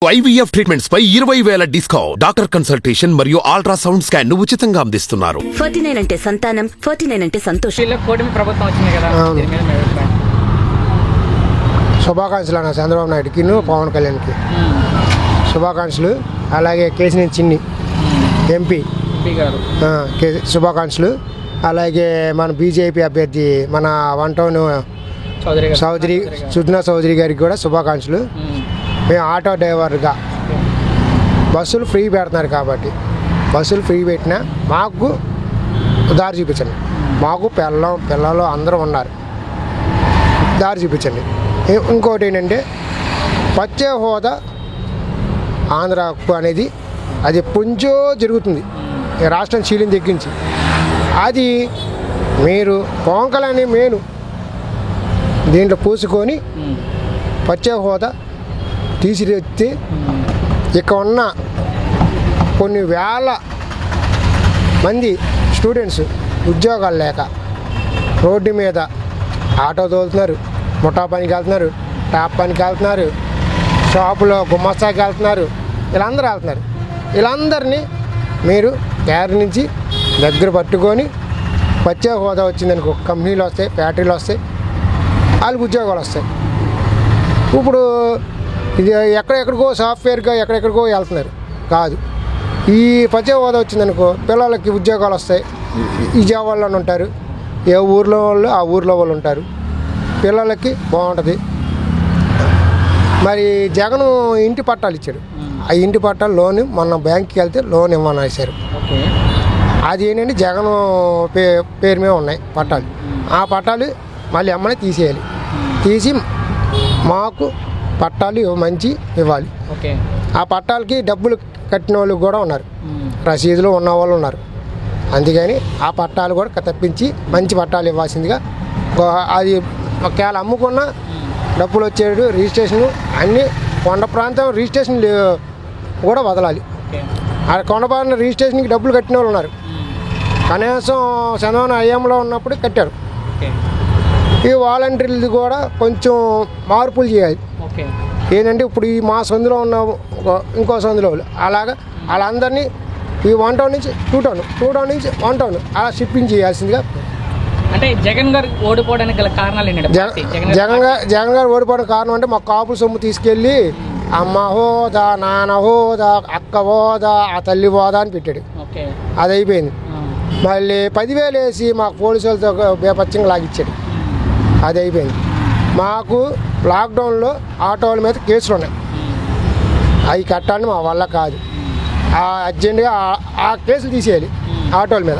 IVF treatments పై 20,000 discount. Doctor consultation మరియు ultrasound scan ను ఉచితంగా అందిస్తున్నారు. 49 అంటే సంతానం, 49 అంటే సంతోషం. కూటమి ప్రభుత్వం వచ్చింది కదా, శుభాకాంక్షలు అన్న చంద్రబాబు నాయుడుకి, పవన్ కళ్యాణ్కి శుభాకాంక్షలు. అలాగే కేసినేని చిన్ని ఎంపీ శుభాకాంక్షలు. అలాగే మన బీజేపీ అభ్యర్థి మన వన్ టౌన్ సుజనా చౌదరి గారికి కూడా శుభాకాంక్షలు. మేము ఆటో డ్రైవర్గా బస్సులు ఫ్రీ పెడుతున్నారు కాబట్టి బస్సులు ఫ్రీ పెట్టినా మాకు దారి చూపించండి. మాకు పిల్లలు అందరూ ఉన్నారు, దారి చూపించండి. ఇంకోటి ఏంటంటే ప్రత్యేక హోదా ఆంధ్ర హక్కు అనేది అది పుంజో జరుగుతుంది రాష్ట్రం చీలిన తెగ్గించి. అది మీరు పవన్ కళ్యాణ్ మేను దీంట్లో పూసుకొని ప్రత్యేక హోదా తీసిరెత్తి ఇక్కడ ఉన్న కొన్ని వేల మంది స్టూడెంట్స్ ఉద్యోగాలు లేక రోడ్డు మీద ఆటో తోలుతున్నారు, ముఠా పనికి వెళ్తున్నారు, టాప్ పనికి వెళ్తున్నారు, షాపులో గుమ్మస్తాకి వెళ్తున్నారు, వీళ్ళందరూ వెళ్తున్నారు. వీళ్ళందరినీ మీరు కేర్ నుంచి దగ్గర పట్టుకొని ప్రత్యేక హోదా వచ్చిందనుకో, కంపెనీలు వస్తాయి, ఫ్యాక్టరీలు వస్తాయి, వాళ్ళకి ఉద్యోగాలు వస్తాయి. ఇప్పుడు ఇది ఎక్కడెక్కడికో సాఫ్ట్వేర్గా ఎక్కడెక్కడికో వెళ్తున్నారు కాదు. ఈ ప్రత్యేక హోదా వచ్చిందనుకో పిల్లలకి ఉద్యోగాలు వస్తాయి. విజయవాడలో ఉంటారు, ఏ ఊర్లో వాళ్ళు ఆ ఊర్లో వాళ్ళు ఉంటారు, పిల్లలకి బాగుంటుంది. మరి జగన్ ఇంటి పట్టాలు ఇచ్చాడు. ఆ ఇంటి పట్టాలు లోన్ మొన్న బ్యాంక్కి వెళ్తే లోన్ ఇవ్వమని వేశారు. అది ఏంటంటే జగన్ పేరు మీద ఉన్నాయి పట్టాలు. ఆ పట్టాలు మళ్ళీ అమ్మని తీసేయాలి. తీసి మాకు పట్టాలు మంచి ఇవ్వాలి. ఆ పట్టాలకి డబ్బులు కట్టిన వాళ్ళు కూడా ఉన్నారు, రసీదులు ఉన్న వాళ్ళు ఉన్నారు. అందుకని ఆ పట్టాలు కూడా తప్పించి మంచి పట్టాలు ఇవ్వాల్సిందిగా. అది ఒకవేళ అమ్ముకున్న డబ్బులు వచ్చేడు రిజిస్ట్రేషన్ అన్నీ కొండ ప్రాంతం రిజిస్ట్రేషన్ కూడా వదలాలి. ఆ కొండ ప్రాంతం రిజిస్ట్రేషన్కి డబ్బులు కట్టిన వాళ్ళు ఉన్నారు, కనీసం చంద్రబాబు అయ్యంలో ఉన్నప్పుడు కట్టారు. ఈ వాలంటీర్లు కూడా కొంచెం మార్పులు చేయాలి. ఏంటంటే ఇప్పుడు ఈ మా సందులో ఉన్న ఇంకో సందులో అలాగా వాళ్ళందరినీ ఈ 1 టౌన్ నుంచి 2 టౌన్, 2 టౌన్ నుంచి 1 టౌన్ అలా షిప్పింగ్ చేయాల్సిందిగా. అంటే జగన్ గారు ఓడిపోవడానికి గల కారణాలు ఏంటంటే జగన్ గారు ఓడిపోవడానికి కారణం అంటే మా కాపుల సొమ్ము తీసుకెళ్ళి అమ్మ హోదా, నాన్న హోదా, అక్క హోదా, ఆ తల్లి హోదా అని పెట్టాడు. అది అయిపోయింది. మళ్ళీ 10,000 వేసి మాకు పోలీసు వాళ్ళతో బేపచ్చంగా లాగిచ్చాడు. అది అయిపోయింది. మాకు లాక్డౌన్లో ఆటోల మీద కేసులు ఉన్నాయి, అవి కట్టాలని మా వల్ల కాదు. అర్జెంట్గా ఆ కేసులు తీసేయాలి ఆటోల మీద.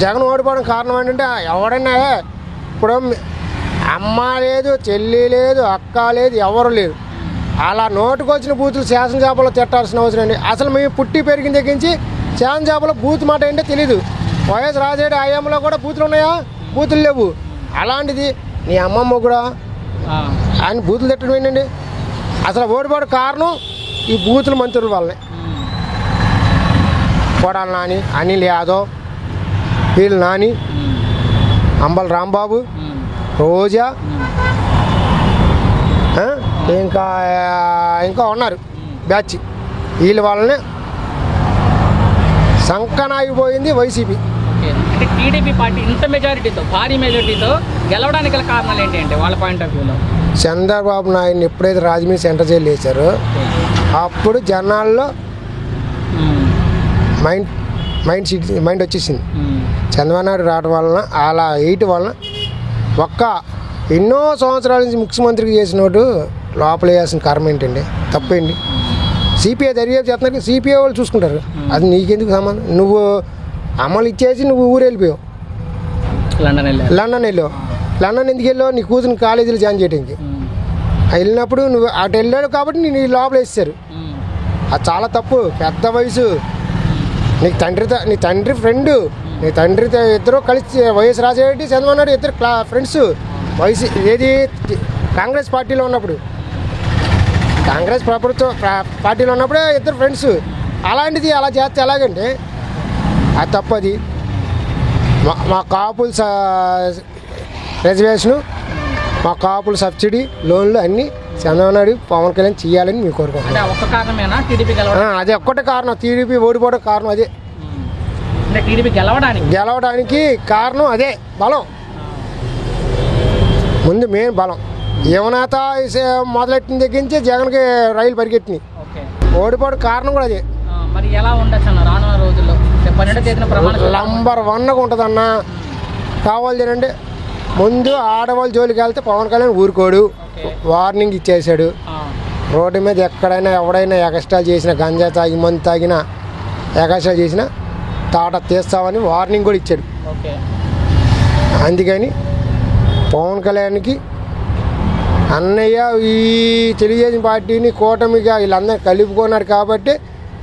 జగన్ ఓడిపోవడానికి కారణం ఏంటంటే ఎవడన్నా ఇప్పుడు అమ్మ లేదు, చెల్లి లేదు, అక్క లేదు, ఎవరు లేదు. అలా నోటుకొచ్చిన బూతులు శాసనసభలో తిట్టాల్సిన అవసరం అండి. అసలు మేము పుట్టి పెరిగిన తగ్గించి శాసనసభలో బూత్ మాట ఏంటో తెలీదు. వైఎస్ రాజశేఖర హయాంలో కూడా బూతులు ఉన్నాయా? బూతులు లేవు. అలాంటిది నీ అమ్మమ్మ కూడా ఆయన బూతులు తిట్టడం ఏంటండి? అసలు ఓడిపోవడం కారణం ఈ బూతుల మంత్రుల వల్లనే. కొడాలి నాని, అనిల్ యాదవ్, వీళ్ళు నాని, అంబల రాంబాబు, రోజా, ఇంకా ఉన్నారు బ్యాచ్. వీళ్ళ వల్లనే సంకనాగిపోయింది వైసీపీ. అంటే టీడీపీ పార్టీ ఇంత మెజారిటీతో, భారీ మెజారిటీతో గెలవడానికి గల కారణాలు ఏంటి అంటే వాళ్ళ పాయింట్ ఆఫ్ వ్యూలో? చంద్రబాబు నాయుడిని ఎప్పుడైతే రాజమండ్రి సెంటర్ జైలు వేశారో అప్పుడు జనాల్లో మైండ్ వచ్చేసింది. చంద్రబాబు నాయుడు రావడం వలన అలా వేయటం వలన ఎన్నో సంవత్సరాల నుంచి ముఖ్యమంత్రికి చేసినోడు లోపల వేయాల్సిన కర్మ ఏంటండి? తప్పేంటి? సిపిఐ దర్యాప్తు చేస్తున్నారు, సిపిఐ వాళ్ళు చూసుకుంటారు. అది నీకెందుకు సంబంధం? నువ్వు అమలు ఇచ్చేసి నువ్వు ఊరు వెళ్ళిపోయావు, లండన్ వెళ్ళావు. లండన్ ఎందుకు వెళ్ళావు? నీ కూతురు కాలేజీలో జాయిన్ చేయడానికి వెళ్ళినప్పుడు నువ్వు అటు వెళ్ళాడు కాబట్టి నీ లోపల వేసేసారు. అది చాలా తప్పు. పెద్ద వయసు, నీ తండ్రి ఫ్రెండ్, నీ తండ్రితో ఇద్దరు కలిసి వైఎస్ రాజశేఖర చంద్రబాబు నాయుడు ఇద్దరు ఫ్రెండ్స్. వయసు ఏది కాంగ్రెస్ పార్టీలో ఉన్నప్పుడు, కాంగ్రెస్ ప్రభుత్వ పార్టీలో ఉన్నప్పుడే ఇద్దరు ఫ్రెండ్స్. అలాంటిది అలా చేస్తే ఎలాగంటే అది తప్పది. మా కాపుల రిజర్వేషను, మా కాపుల సబ్సిడీ లోన్లు అన్నీ చంద్రబాబు నాయుడు పవన్ కళ్యాణ్ చేయాలని మేము కోరుకుంటున్నాం. అంటే ఒక్క కారణమేనా టీడీపీ గెలవడం? అదే ఒక్కటే కారణం, టీడీపీ ఓడిపోవడం కారణం అదే. అంటే టీడీపీ గెలవడానికి కారణం అదే, బలం. ముందు మెయిన్ బలం. యువనేత మొదలెట్టిన దగ్గర నుంచి జగన్కి రైలు పరిగెట్టినాయి. ఓడిపోవడం కారణం కూడా అదే. మరి ఎలా ఉండొచ్చు అన్న రానున్న రోజుల్లో? నంబర్ 1గా ఉంటుందన్న. కావాలి తినండి. ముందు ఆడవాళ్ళ జోలికి వెళ్తే పవన్ కళ్యాణ్ ఊరుకోడు, వార్నింగ్ ఇచ్చేసాడు. రోడ్డు మీద ఎక్కడైనా ఎవడైనా ఎగస్ట్రాలు చేసినా, గంజా తాగి మందు తాగినా, ఎగస్ట్రాలు చేసినా తాట తీస్తామని వార్నింగ్ కూడా ఇచ్చాడు. అందుకని పవన్ కళ్యాణ్కి అన్నయ్య ఈ తెలుగుదేశం పార్టీని కూటమిగా వీళ్ళందరూ కలుపుకున్నారు కాబట్టి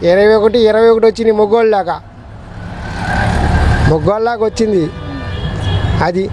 21 వచ్చింది మొగ్గోళ్ళలాగా వచ్చింది అది.